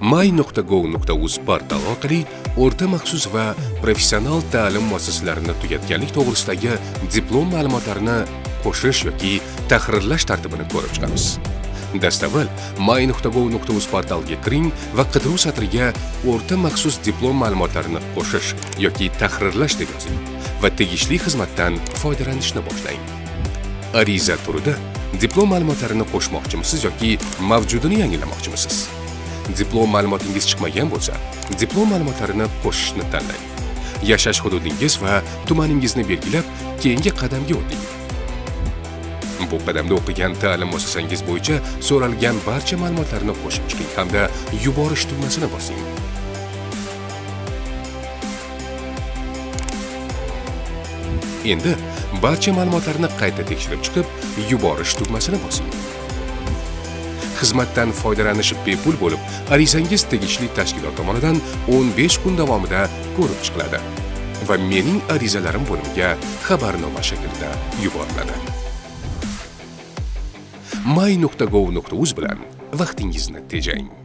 my.gov.uz portali orqali o'rta maxsus va professional ta'lim muassasalarini tugatganlik to'g'risidagi diplom ma'lumotlarini qo'shish yoki tahrirlash tartibini ko'rib chiqamiz. Dastavval my.gov.uz portaliga kiring va qidiruv satriga o'rta maxsus diplom ma'lumotlarini qo'shish yoki tahrirlash deb yozing va tegishli xizmatdan foydalanishni boshlang. Ariza turida diplom ma'lumotlarini qo'shmoqchimisiz yoki mavjudini yangilamoqchimisiz? Diplom ma'lumotingiz chiqmagan bo'lsa, diplom ma'lumotlarini qo'shishni tanlang. Yashash hududingiz va tumaningizni belgilab, keyingi qadamga o'ting. Bu qadamda o'qigan ta'lim muassasangiz bo'yicha so'ralgan barcha ma'lumotlarni qo'shib chiqing hamda yuborish tugmasini bosing. Endi barcha ma'lumotlarni qayta tekshirib chiqib, yuborish tugmasini bosing. Xizmatdan foydalanish bepul bo'lib, arizangiz tegishli tashkilot tomonidan 15 kun davomida ko'rib chiqiladi va mening arizalarim bo'limiga xabarnoma shaklida yuboriladi. my.gov.uz bilan vaqtingizni tejang.